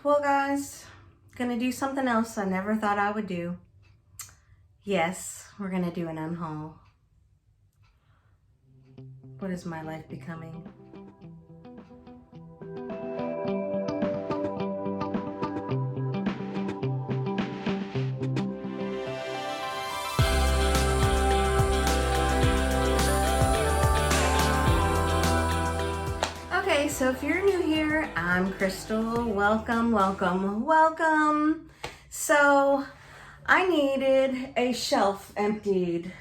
Well, guys, gonna do something else I never thought I would do. Yes, we're gonna do an unhaul. What is my life becoming? Okay, so if you're new here, I'm Crystal. Welcome, welcome, welcome. So I needed a shelf emptied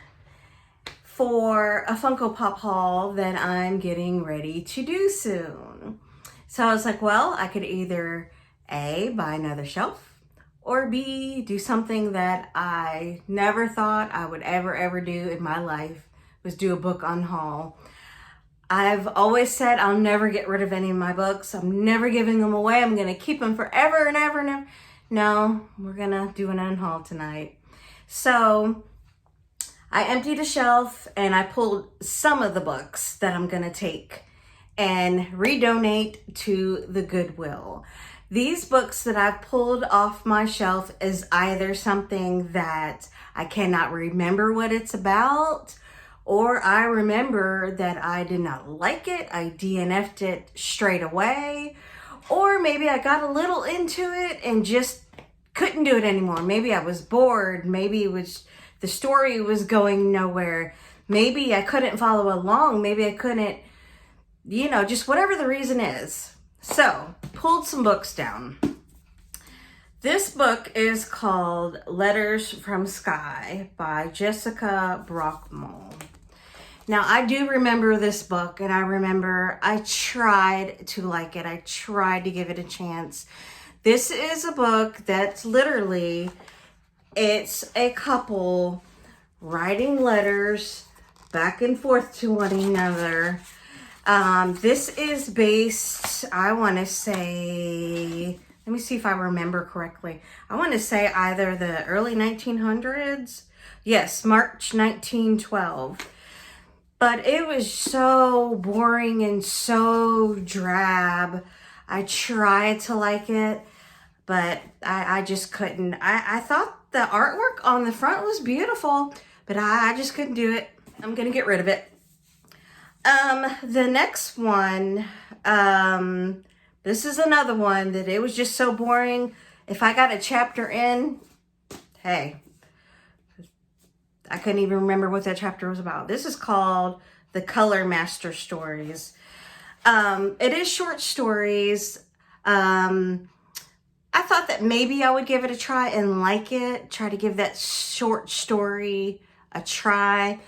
for a Funko Pop haul that I'm getting ready to do soon. So I was like, well, I could either A, buy another shelf, or B, do something that I never thought I would ever do in my life, was do a book unhaul. I've always said I'll never get rid of any of my books. I'm never giving them away. I'm gonna keep them forever and ever and ever. No, we're gonna do an unhaul tonight. So I emptied a shelf and I pulled some of the books that I'm gonna take and redonate to the Goodwill. These books that I've pulled off my shelf is either something that I cannot remember what it's about, or I remember that I did not like it, I DNF'd it straight away, or maybe I got a little into it and just couldn't do it anymore. Maybe I was bored, maybe it was the story was going nowhere, maybe I couldn't follow along, maybe I couldn't, just whatever the reason is. So, pulled some books down. This book is called Letters from Sky by Jessica Brockmole. Now, I do remember this book, and I remember I tried to like it. I tried to give it a chance. This is a book that's literally, it's a couple writing letters back and forth to one another. This is based, I want to say, let me see if I remember correctly. I want to say either the early 1900s. Yes, March 1912. But it was so boring and so drab. I tried to like it, but I just couldn't. I thought the artwork on the front was beautiful, but I just couldn't do it. I'm gonna get rid of it. The next one, this is another one that it was just so boring. If I got a chapter in, hey, I couldn't even remember what that chapter was about. This is called The Color Master Stories. It is short stories. I thought that maybe I would give it a try and like it. Try to give that short story a try.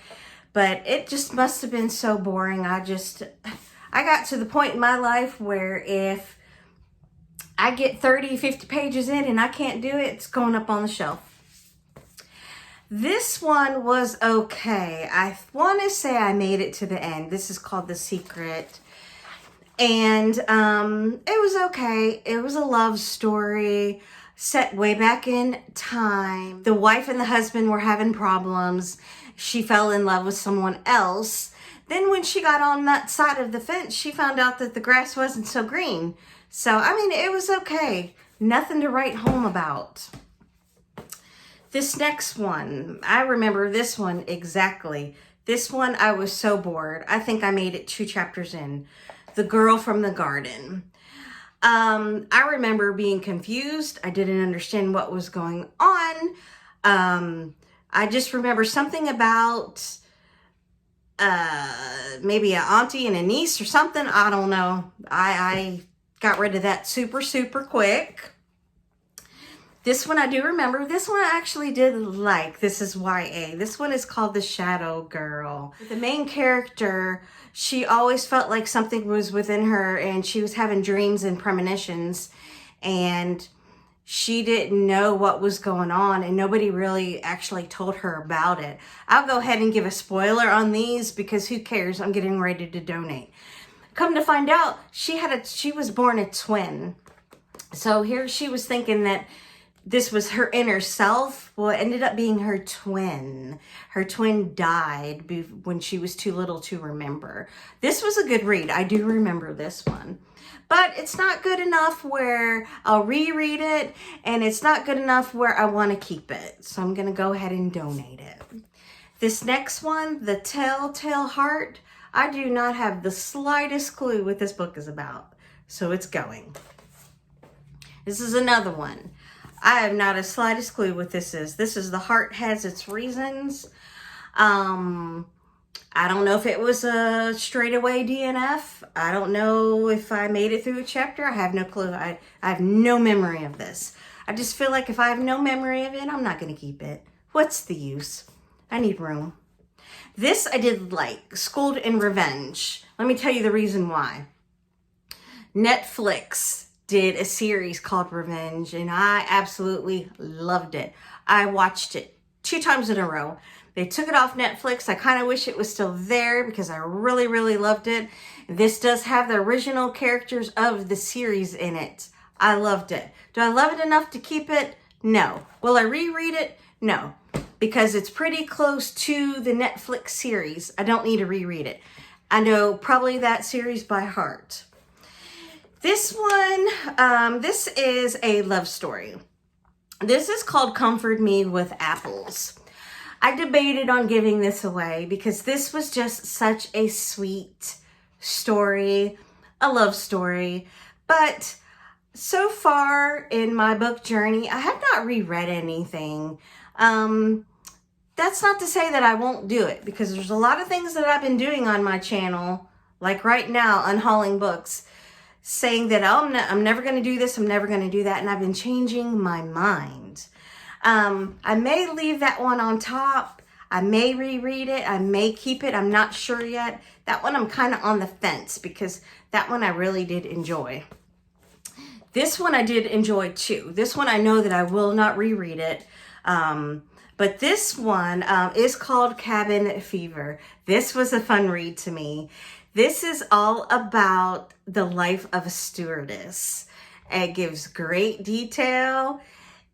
But it just must have been so boring. I got to the point in my life where if I get 30, 50 pages in and I can't do it, it's going up on the shelf. This one was okay. I want to say I made it to the end. This is called The Secret. And it was okay. It was a love story set way back in time. The wife and the husband were having problems. She fell in love with someone else. Then when she got on that side of the fence, she found out that the grass wasn't so green. So, it was okay. Nothing to write home about. This next one, I remember this one exactly. This one, I was so bored. I think I made it 2 chapters in. The Girl from the Garden. I remember being confused. I didn't understand what was going on. I just remember something about maybe an auntie and a niece or something. I don't know. I got rid of that super quick. This one I do remember. This one I actually did like. This is YA. This one is called The Shadow Girl. The main character, she always felt like something was within her and she was having dreams and premonitions and she didn't know what was going on and nobody really actually told her about it. I'll go ahead and give a spoiler on these because who cares? I'm getting ready to donate. Come to find out, she was born a twin. So here she was thinking that this was her inner self. Well, it ended up being her twin. Her twin died when she was too little to remember. This was a good read. I do remember this one. but it's not good enough where I'll reread it, and it's not good enough where I want to keep it. So I'm going to go ahead and donate it. This next one, The Telltale Heart, I do not have the slightest clue what this book is about, so it's going. This is another one. I have not the slightest clue what this is. This is The Heart Has Its Reasons. I don't know if it was a straightaway DNF. I don't know if I made it through a chapter. I have no clue. I have no memory of this. I just feel like if I have no memory of it, I'm not going to keep it. What's the use? I need room. This I did like, Schooled in Revenge. Let me tell you the reason why. Netflix did a series called Revenge, and I absolutely loved it. I watched it 2 times in a row. They took it off Netflix. I kind of wish it was still there because I really, really loved it. This does have the original characters of the series in it. I loved it. Do I love it enough to keep it? No. Will I reread it? No. Because it's pretty close to the Netflix series. I don't need to reread it. I know probably that series by heart. This one, this is a love story. This is called Comfort Me with Apples. I debated on giving this away because this was just such a sweet story, a love story. But so far in my book journey, I have not reread anything. That's not to say that I won't do it, because there's a lot of things that I've been doing on my channel, like right now, unhauling books, saying that, oh, I'm never going to do this, I'm never going to do that, and I've been changing my mind. I may leave that one on top. I may reread it. I may keep it. I'm not sure yet. That one I'm kind of on the fence because that one I really did enjoy. This one I did enjoy too. This one I know that I will not reread it. But this one is called Cabin Fever. This was a fun read to me. This is all about the life of a stewardess. It gives great detail.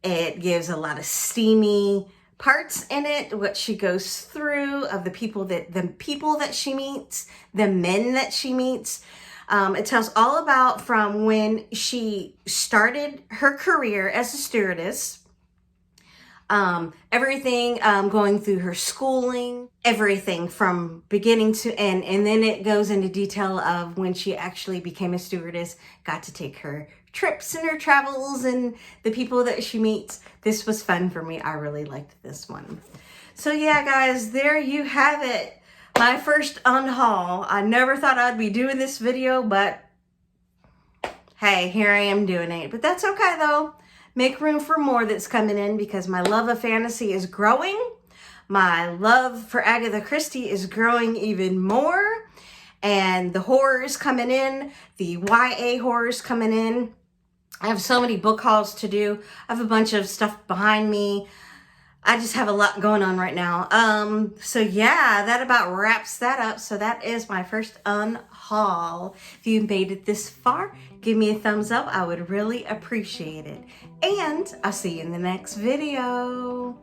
It gives a lot of steamy parts in it, what she goes through, of the people that she meets, the men that she meets. It tells all about from when she started her career as a stewardess, everything going through her schooling, everything from beginning to end. And then it goes into detail of when she actually became a stewardess, got to take her trips and her travels and the people that she meets. This was fun for me. I really liked this one. So yeah, guys, there you have it. My first unhaul. I never thought I'd be doing this video, but hey, here I am doing it. But that's okay though. Make room for more that's coming in because my love of fantasy is growing. My love for Agatha Christie is growing even more. And the horrors coming in, the YA horrors coming in. I have so many book hauls to do. I have a bunch of stuff behind me. I just have a lot going on right now. So yeah, that about wraps that up. So that is my first unhaul. If you made it this far, give me a thumbs up. I would really appreciate it. And I'll see you in the next video.